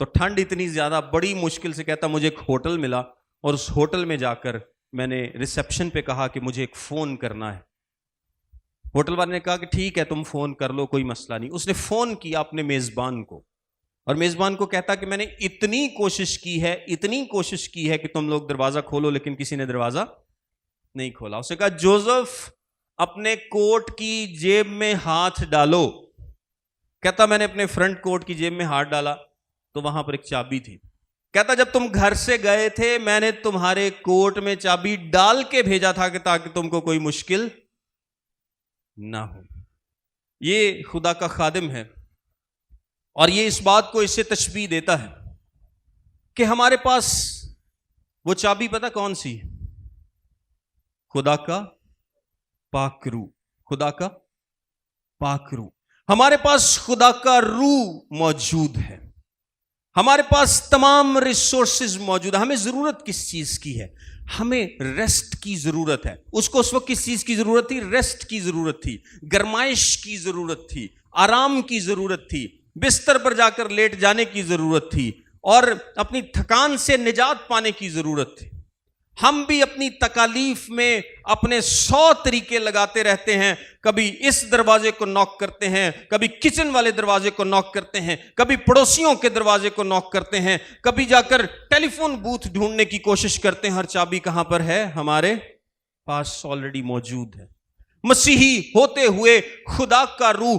تو ٹھنڈ اتنی زیادہ، بڑی مشکل سے کہتا مجھے ایک ہوٹل ملا اور اس ہوٹل میں جا کر میں نے ریسیپشن پہ کہا کہ مجھے ایک فون کرنا ہے. ہوٹل والے نے کہا کہ ٹھیک ہے تم فون کر لو، کوئی مسئلہ نہیں. اس نے فون کیا اپنے میزبان کو اور میزبان کو کہتا کہ میں نے اتنی کوشش کی ہے کہ تم لوگ دروازہ کھولو لیکن کسی نے دروازہ نہیں کھولا. اس نے کہا جوزف اپنے کوٹ کی جیب میں ہاتھ ڈالو. کہتا میں نے اپنے فرنٹ کوٹ کی جیب میں ہاتھ ڈالا تو وہاں پر ایک چابی تھی. کہتا جب تم گھر سے گئے تھے میں نے تمہارے کوٹ میں چابی ڈال کے بھیجا تھا کہ تاکہ تم کو کوئی مشکل نہ ہو. یہ خدا کا خادم ہے اور یہ اس بات کو اس سے تشبیہ دیتا ہے کہ ہمارے پاس وہ چابی پتہ کون سی ہے؟ خدا کا پاک روح. خدا کا پاک روح. ہمارے پاس خدا کا روح موجود ہے. ہمارے پاس تمام ریسورسز موجود ہیں. ہمیں ضرورت کس چیز کی ہے؟ ہمیں ریسٹ کی ضرورت ہے. اس کو اس وقت کس چیز کی ضرورت تھی؟ ریسٹ کی ضرورت تھی، گرمائش کی ضرورت تھی، آرام کی ضرورت تھی، بستر پر جا کر لیٹ جانے کی ضرورت تھی اور اپنی تھکان سے نجات پانے کی ضرورت تھی. ہم بھی اپنی تکالیف میں اپنے 100 طریقے لگاتے رہتے ہیں. کبھی اس دروازے کو نوک کرتے ہیں، کبھی کچن والے دروازے کو نوک کرتے ہیں، کبھی پڑوسیوں کے دروازے کو نوک کرتے ہیں، کبھی جا کر ٹیلی فون بوتھ ڈھونڈنے کی کوشش کرتے ہیں. ہر چابی کہاں پر ہے؟ ہمارے پاس آلریڈی موجود ہے. مسیحی ہوتے ہوئے خدا کا روح